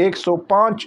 105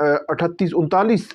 38-39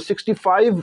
65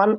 1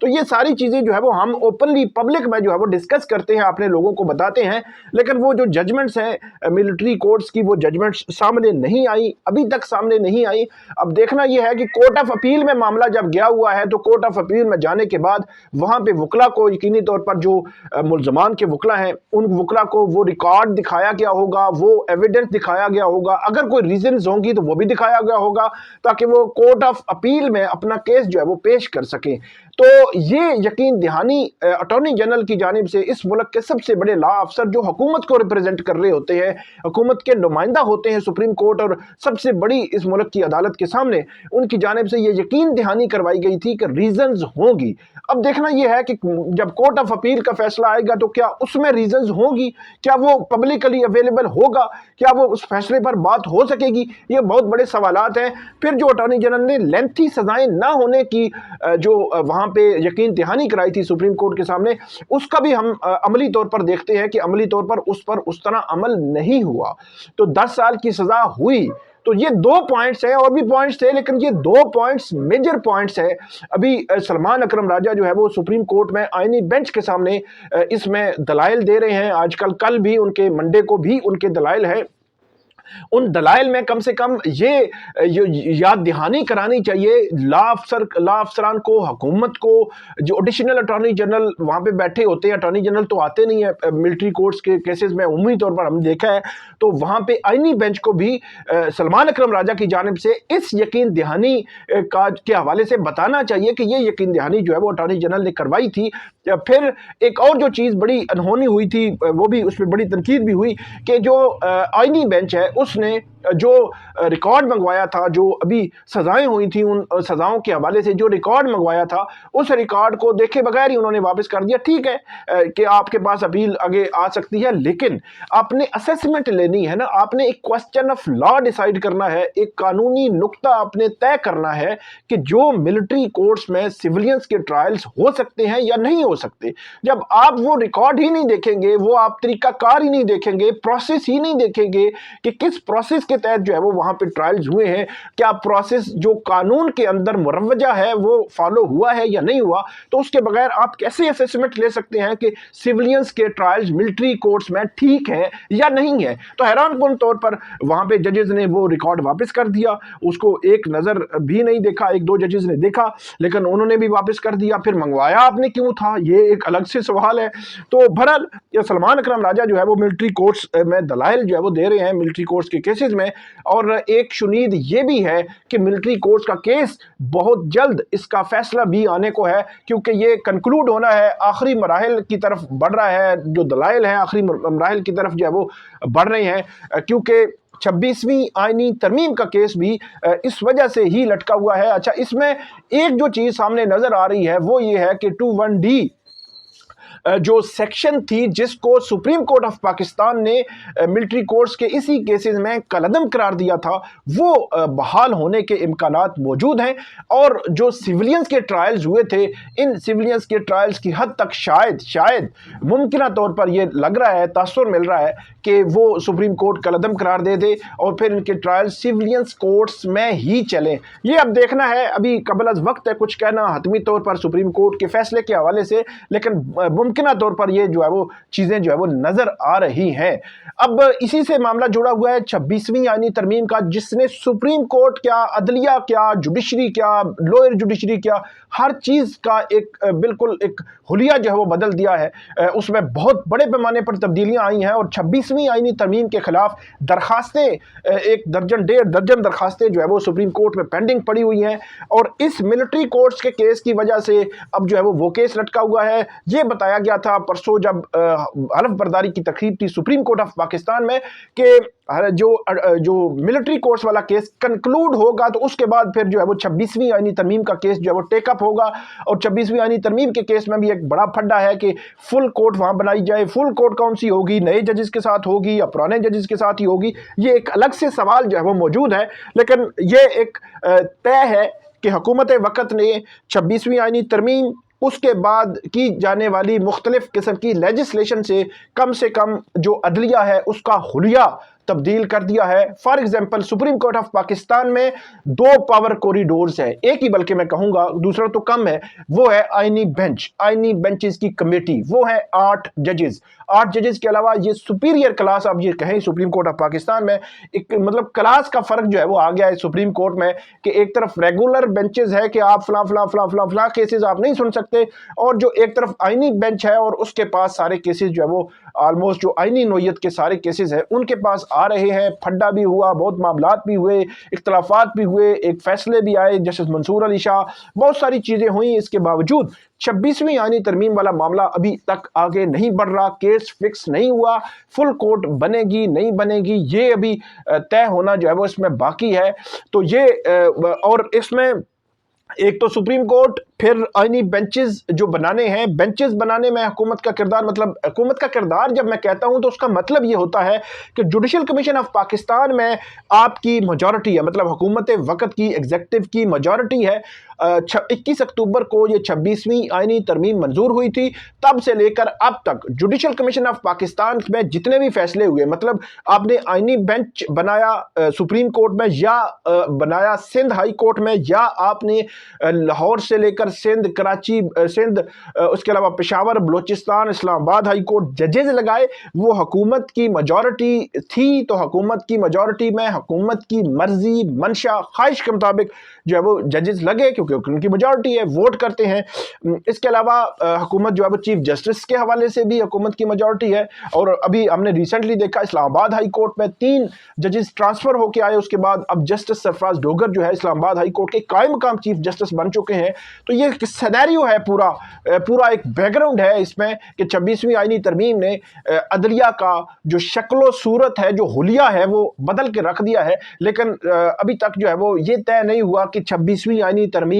تو یہ ساری چیزیں جو ہے وہ ہم اوپنلی پبلک میں جو ہے وہ ڈسکس کرتے ہیں, اپنے لوگوں کو بتاتے ہیں, لیکن وہ جو ججمنٹس ہیں ملٹری کورٹس کی, وہ ججمنٹس سامنے نہیں آئی, ابھی تک سامنے نہیں آئی. اب دیکھنا یہ ہے کہ کورٹ آف اپیل میں معاملہ جب گیا ہوا ہے تو کورٹ آف اپیل میں جانے کے بعد وہاں پہ وکلا کو یقینی طور پر جو ملزمان کے وکلا ہیں ان وکلا کو وہ ریکارڈ دکھایا گیا ہوگا, وہ ایویڈنس دکھایا گیا ہوگا, اگر کوئی ریزنز ہوں گی تو وہ بھی دکھایا گیا ہوگا تاکہ وہ کورٹ آف اپیل میں اپنا کیس جو ہے وہ پیش کر سکیں. تو یہ یقین دہانی اٹارنی جنرل کی جانب سے اس ملک کے سب سے بڑے لا افسر جو حکومت کو ریپریزنٹ کر رہے ہوتے ہیں, حکومت کے نمائندہ ہوتے ہیں سپریم کورٹ اور سب سے بڑی اس ملک کی عدالت کے سامنے, ان کی جانب سے یہ یقین دہانی کروائی گئی تھی کہ ریزنز ہوں گی. اب دیکھنا یہ ہے کہ جب کورٹ آف اپیل کا فیصلہ آئے گا تو کیا اس میں ریزنز ہوں گی, کیا وہ پبلکلی اویلیبل ہوگا, کیا وہ اس فیصلے پر بات ہو سکے گی, یہ بہت بڑے سوالات ہیں. پھر جو اٹارنی جنرل نے لینتھی سزائیں نہ ہونے کی جو وہاں پہ یقین دہانی کرائی تھی سپریم کورٹ کے سامنے, اس کا بھی ہم عملی طور پر دیکھتے ہیں کہ عملی طور پر اس طرح عمل نہیں ہوا. تو 10 سال کی سزا ہوئی. تو یہ 2 پوائنٹس ہیں, اور بھی پوائنٹس تھے لیکن یہ 2 پوائنٹس میجر پوائنٹس ہیں. ابھی سلمان اکرم راجہ جو ہے وہ سپریم کورٹ میں آئینی بینچ کے سامنے اس میں دلائل دے رہے ہیں. آج کل بھی ان کے منڈے کو بھی ان کے دلائل ہیں. ان دلائل میں کم سے کم یہ یاد دہانی کرانی چاہیے لا افسران کو, حکومت کو. جو ایڈیشنل اٹارنی جنرل وہاں پہ بیٹھے ہوتے ہیں, اٹارنی جنرل تو آتے نہیں ہیں ملٹری کورٹس کے کیسز میں, عمومی طور پر ہم نے دیکھا ہے, تو وہاں پہ آئینی بینچ کو بھی سلمان اکرم راجہ کی جانب سے اس یقین دہانی کے حوالے سے بتانا چاہیے کہ یہ یقین دہانی جو ہے وہ اٹارنی جنرل نے کروائی تھی. پھر ایک اور جو چیز بڑی انہونی ہوئی تھی, وہ بھی اس میں بڑی تنقید بھی ہوئی کہ جو آئینی بینچ ہے اس نے جو ریکارڈ منگوایا تھا, جو ابھی سزائیں ہوئی تھیں ان سزاؤں کے حوالے سے جو ریکارڈ منگوایا تھا, اس ریکارڈ کو دیکھے بغیر ہی انہوں نے واپس کر دیا. ٹھیک ہے کہ آپ کے پاس اپیل آگے آ سکتی ہے, لیکن آپ نے اسیسمنٹ لینی ہے نا, آپ نے ایک کوسچن آف لا ڈیسائیڈ کرنا ہے, ایک قانونی نقطہ آپ نے طے کرنا ہے کہ جو ملٹری کورٹس میں سیولینز کے ٹرائلز ہو سکتے ہیں یا نہیں ہو سکتے. جب آپ وہ ریکارڈ ہی نہیں دیکھیں گے, وہ آپ طریقہ کار ہی نہیں دیکھیں گے, پروسیس ہی نہیں دیکھیں گے کہ کس پروسیس کے تحت جو ہے وہ وہاں پہ ٹرائلز ہوئے ہیں, کیا پروسیس جو قانون کے اندر مروجہ ہے وہ فالو ہوا ہے یا نہیں ہوا, تو اس کے بغیر آپ کیسے اسیسمنٹ لے سکتے ہیں کہ سیولینز کے ٹرائلز ملٹری کورٹس میں ٹھیک ہے یا نہیں ہے. تو حیران کن طور پر وہاں پہ ججز نے وہ ریکارڈ واپس کر دیا, اس کو ایک نظر بھی نہیں دیکھا, 1-2 ججز نے دیکھا لیکن انہوں نے بھی واپس کر دیا. پھر منگوایا آپ نے کیوں تھا, یہ ایک الگ سے سوال ہے. تو بہرحال سلمان اکرم راجہ جو ہے وہ ملٹری کورٹس میں دلائل جو ہے وہ دے رہے ہیں ملٹری کورٹس کے کیسز میں, اور ایک شنید یہ بھی ہے کہ ملٹری کورٹس کا کیس بہت جلد اس کا فیصلہ بھی آنے کو ہے, کیونکہ یہ کنکلوڈ ہونا ہے, آخری مراحل کی طرف بڑھ رہا ہے, جو دلائل ہیں آخری مراحل کی طرف جو ہے وہ بڑھ رہے ہیں, کیونکہ 26ویں آئینی ترمیم کا کیس بھی اس وجہ سے ہی لٹکا ہوا ہے. اچھا, اس میں ایک جو چیز سامنے نظر آ رہی ہے وہ یہ ہے کہ 21D جو سیکشن تھی جس کو سپریم کورٹ آف پاکستان نے ملٹری کورٹس کے اسی کیسز میں کالعدم قرار دیا تھا, وہ بحال ہونے کے امکانات موجود ہیں. اور جو سیولینز کے ٹرائلز ہوئے تھے, ان سیولینز کے ٹرائلز کی حد تک شاید ممکنہ طور پر یہ لگ رہا ہے, تاثر مل رہا ہے کہ وہ سپریم کورٹ کالعدم قرار دے دے اور پھر ان کے ٹرائلز سیولینز کورٹس میں ہی چلیں. یہ اب دیکھنا ہے, ابھی قبل از وقت ہے کچھ کہنا حتمی طور پر سپریم کورٹ کے فیصلے کے حوالے سے, لیکن ممکنہ طور پر یہ جو ہے وہ چیزیں جو ہے وہ نظر آ رہی ہیں. اب اسی سے معاملہ جڑا ہوا ہے 26ویں آئینی ترمیم کا, جس نے سپریم کورٹ کیا, عدلیہ کیا, جوڈیشری کیا, لوئر جوڈیشری کیا, ہر چیز کا ایک بالکل ایک حلیہ جو ہے وہ بدل دیا ہے. اس میں بہت بڑے پیمانے پر تبدیلیاں آئی ہیں, اور 26ویں آئینی ترمیم کے خلاف درخواستیں 1.5 درجن درخواستیں جو ہے وہ سپریم کورٹ میں پینڈنگ پڑی ہوئی ہیں, اور اس ملٹری کورٹس کے کیس کی وجہ سے اب جو ہے وہ کیس لٹکا ہوا ہے. یہ بتایا گیا تھا پرسوں جب حلف برداری کی تقریب تھی سپریم کورٹ آف پاکستان میں کہ جو ملٹری کورٹس والا کیس کنکلوڈ ہوگا تو اس کے بعد پھر جو ہے وہ 26ویں آئینی ترمیم کا کیس جو ہے وہ ٹیک اپ ہوگا. اور 26ویں آئینی ترمیم کے کیس میں بھی ایک بڑا پھڈا ہے کہ فل کورٹ وہاں بنائی جائے. فل کورٹ کون سی ہوگی, نئے ججز کے ساتھ ہوگی یا پرانے ججز کے ساتھ ہی ہوگی, یہ ایک الگ سے سوال جو ہے وہ موجود ہے. لیکن یہ ایک طے ہے کہ حکومت وقت نے 26ویں آئینی ترمیم, اس کے بعد کی جانے والی مختلف قسم کی لیجسلیشن سے کم جو عدلیہ ہے اس کا حلیہ تبدیل کر دیا ہے. For example supreme court of Pakistan میں 2 پاور کوریڈورز ہیں, ایک ہی بلکہ میں کہوں گا, دوسرا تو کم ہے, وہ ہے آئینی بینچ, آئینی بینچز کی کمیٹی, وہ ہے 8 ججز. 8 ججز کے علاوہ یہ سپیریئر کلاس, آپ یہ کہیں سپریم کورٹ آف پاکستان میں ایک مطلب کلاس کا فرق جو ہے وہ آ گیا ہے سپریم کورٹ میں, کہ ایک طرف ریگولر بینچز ہے کہ آپ فلاں فلاں فلاں فلاں فلاں کیسز آپ نہیں سن سکتے, اور جو ایک طرف آئینی بینچ ہے اور اس کے پاس سارے کیسز جو ہے وہ آلموسٹ جو آئینی نوعیت کے سارے کیسز ہیں ان کے پاس آ رہے ہیں. پھڈا بھی ہوا, بہت معاملات بھی ہوئے, اختلافات بھی ہوئے, ایک فیصلے بھی آئے, جسٹس منصور علی شاہ, بہت ساری چیزیں ہوئیں. اس کے باوجود 26ویں آئینی ترمیم والا معاملہ ابھی تک آگے نہیں بڑھ رہا, کیس فکس نہیں ہوا, فل کورٹ بنے گی نہیں بنے گی یہ ابھی طے ہونا جو ہے وہ اس میں باقی ہے. تو یہ اور اس میں ایک تو سپریم کورٹ, پھر آئینی بینچز جو بنانے ہیں, بینچز بنانے میں حکومت کا کردار, مطلب حکومت کا کردار جب میں کہتا ہوں تو اس کا مطلب یہ ہوتا ہے کہ جوڈیشل کمیشن آف پاکستان میں آپ کی میجورٹی ہے, مطلب حکومت وقت کی ایگزیکٹو کی میجورٹی ہے. 21 اکتوبر کو یہ 26ویں آئینی ترمیم منظور ہوئی تھی, تب سے لے کر اب تک جوڈیشل کمیشن آف پاکستان میں جتنے بھی فیصلے ہوئے, مطلب آپ نے آئینی بینچ بنایا سپریم کورٹ میں, یا بنایا سندھ ہائی کورٹ میں, یا آپ نے لاہور سے لے کر سندھ, کراچی, سندھ, اس کے علاوہ پشاور, بلوچستان, اسلام آباد ہائی کورٹ ججز لگائے, وہ حکومت کی میجورٹی تھی. تو حکومت کی میجورٹی میں حکومت کی مرضی, منشا, خواہش کے مطابق جو ہے وہ ججز لگے, کیونکہ ان کی میجورٹی ہے, ووٹ کرتے ہیں. اس کے علاوہ حکومت جو ہے وہ چیف جسٹس کے حوالے سے بھی حکومت کی میجورٹی ہے, اور ابھی ہم نے ریسنٹلی دیکھا اسلام آباد ہائی کورٹ میں 3 ججز ٹرانسفر ہو کے آئے, اس کے بعد اب جسٹس سرفراز ڈوگر جو ہے اسلام آباد ہائی کورٹ کے قائم مقام چیف جسٹس بن چکے ہیں. تو یہ سینیریو ہے, پورا ایک بیک گراؤنڈ ہے اس میں, کہ 26ویں آئینی ترمیم نے عدلیہ کا جو شکل و صورت ہے, جو حلیہ ہے, وہ بدل کے رکھ دیا ہے. لیکن ابھی تک جو ہے وہ یہ طے نہیں ہوا کہ 26ویں آئینی ترمیم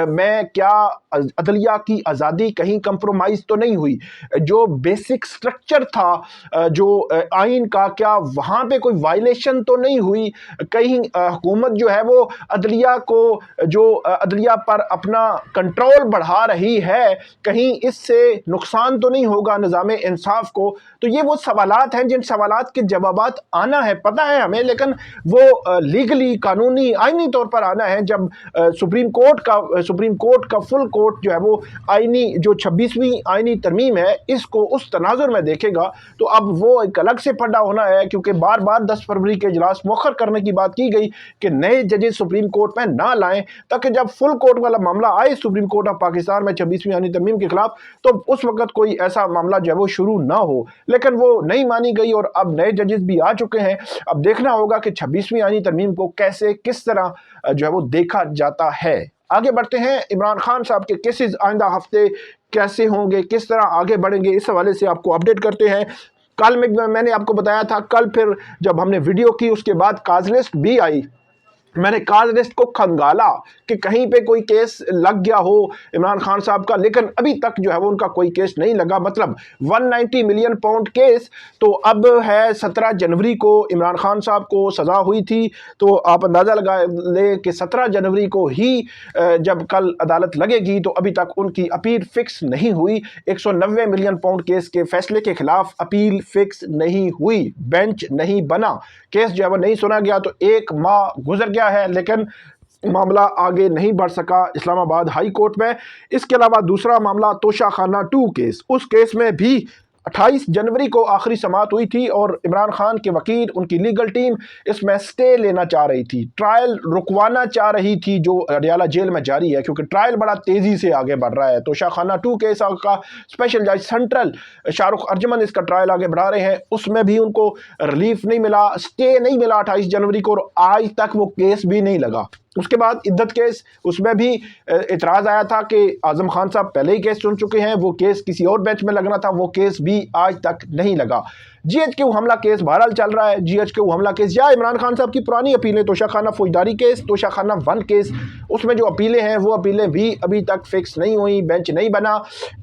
میں کیا عدلیہ کی آزادی کہیں کمپرومائز تو نہیں ہوئی, جو بیسک سٹرکچر تھا جو آئین کا, کیا وہاں پہ کوئی وائلیشن تو نہیں ہوئی, کہیں حکومت جو ہے وہ عدلیہ کو, جو عدلیہ پر اپنا کنٹرول بڑھا رہی ہے, کہیں اس سے نقصان تو نہیں ہوگا نظام انصاف کو. تو یہ وہ سوالات ہیں جن سوالات کے جوابات آنا ہے, پتہ ہے ہمیں, لیکن وہ لیگلی, قانونی, آئینی طور پر آنا ہے جب سپریم کورٹ کا فل کورٹ جو ہے وہ آئینی جو 26ویں آئینی ترمیم ہے اس کو اس تناظر میں دیکھے گا. تو اب وہ ایک الگ سے پھڈا ہونا ہے, کیونکہ بار بار 10 فروری کے اجلاس مؤخر کرنے کی بات کی گئی کہ نئے ججز سپریم کورٹ میں نہ لائیں, تاکہ جب فل کورٹ والا معاملہ آئے سپریم کورٹ آف پاکستان میں 26ویں آئینی ترمیم کے خلاف, تو اس وقت کوئی ایسا معاملہ جو ہے وہ شروع نہ ہو. لیکن وہ نہیں مانی گئی, اور اب نئے ججز بھی آ چکے ہیں. اب دیکھنا ہوگا کہ 26ویں آئینی ترمیم کو کیسے, کس طرح جو ہے وہ دیکھا جاتا ہے. آگے بڑھتے ہیں, عمران خان صاحب کے کیسز آئندہ ہفتے کیسے ہوں گے, کس طرح آگے بڑھیں گے, اس حوالے سے آپ کو اپڈیٹ کرتے ہیں. کل میں نے آپ کو بتایا تھا, کل پھر جب ہم نے ویڈیو کی اس کے بعد کاز لسٹ بھی آئی, میں نے کاز لسٹ کو کھنگالا کہ کہیں پہ کوئی کیس لگ گیا ہو عمران خان صاحب کا, لیکن ابھی تک جو ہے وہ ان کا کوئی کیس نہیں لگا. مطلب 190 ملین پاؤنڈ کیس, تو اب ہے 17 جنوری کو عمران خان صاحب کو سزا ہوئی تھی, تو آپ اندازہ لگا لیں کہ 17 جنوری کو ہی جب کل عدالت لگے گی, تو ابھی تک ان کی اپیل فکس نہیں ہوئی. 190 ملین پاؤنڈ کیس کے فیصلے کے خلاف اپیل فکس نہیں ہوئی, بینچ نہیں بنا, کیس جو ہے وہ نہیں سنا گیا. تو 1 ماہ گزر گیا ہے, لیکن معاملہ آگے نہیں بڑھ سکا اسلام آباد ہائی کورٹ میں. اس کے علاوہ دوسرا معاملہ توشہ خانہ 2 کیس, اس کیس میں بھی 28 جنوری کو آخری سماعت ہوئی تھی, اور عمران خان کے وکیل, ان کی لیگل ٹیم اس میں سٹے لینا چاہ رہی تھی, ٹرائل رکوانا چاہ رہی تھی جو اڈیالہ جیل میں جاری ہے, کیونکہ ٹرائل بڑا تیزی سے آگے بڑھ رہا ہے. توشہ خانہ 2 کیس کا اسپیشل جج سینٹرل شاہ رخ ارجمن اس کا ٹرائل آگے بڑھا رہے ہیں, اس میں بھی ان کو ریلیف نہیں ملا, سٹے نہیں ملا 28 جنوری کو, اور آج تک وہ کیس بھی نہیں لگا. اس کے بعد عدت کیس, اس میں بھی اعتراض آیا تھا کہ اعظم خان صاحب پہلے ہی کیس چن چکے ہیں, وہ کیس کسی اور بینچ میں لگنا تھا, وہ کیس بھی آج تک نہیں لگا. جی ایچ کیو حملہ کیس بہرحال چل رہا ہے, جی ایچ کیو حملہ کیس یا عمران خان صاحب کی پرانی اپیلیں, توشہ خانہ فوجداری کیس, توشہ خانہ 1 کیس, اس میں جو اپیلیں ہیں وہ اپیلیں بھی ابھی تک فکس نہیں ہوئی, بینچ نہیں بنا.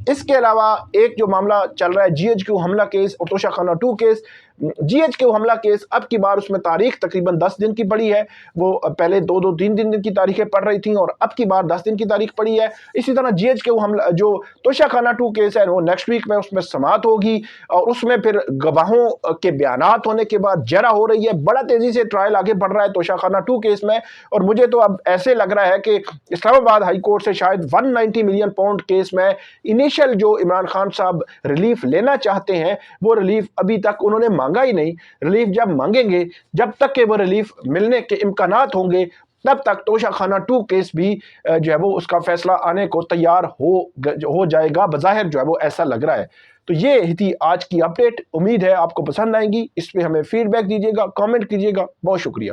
اس کے علاوہ ایک جو معاملہ چل رہا ہے جی ایچ کیو حملہ کیس اور توشہ خانہ 2 کیس. جی ایچ کیو حملہ کیس اب کی بار اس میں تاریخ تقریباً 10 دن کی پڑی ہے, وہ پہلے 2-3 دن کی تاریخیں پڑ رہی تھیں, اور اب کی بار 10 دن کی تاریخ پڑی ہے. اسی طرح جی ایچ کیو حملہ جو توشہ خانہ 2 کیس ہے وہ نیکسٹ ویک میں اس میں سماعت ہوگی, اور اس میں پھر گواہوں گواہوں کے بیانات ہونے کے بعد جرا ہو رہی ہے، بڑا تیزی سے ٹرائل آگے بڑھ رہا ہے توشہ خانہ 2 کیس میں، اور مجھے تو اب ایسے لگ رہا ہے کہ اسلام آباد ہائی کورٹ سے شاید 190 ملین پاؤنڈ کیس میں انیشل جو عمران خان صاحب ریلیف لینا چاہتے ہیں وہ ریلیف ابھی تک انہوں نے مانگا ہی نہیں۔ ریلیف جب مانگیں گے، جب تک کہ وہ ریلیف ملنے کے امکانات ہوں گے، تب تک توشہ خانہ 2 کیس بھی جو ہے وہ اس کا فیصلہ آنے کو تیار ہو جائے گا، بظاہر جو ہے وہ ایسا لگ رہا ہے۔ تو یہ تھی آج کی اپڈیٹ، امید ہے آپ کو پسند آئیں گی، اس پہ ہمیں فیڈ بیک دیجیے گا، کامنٹ کیجیے گا، بہت شکریہ۔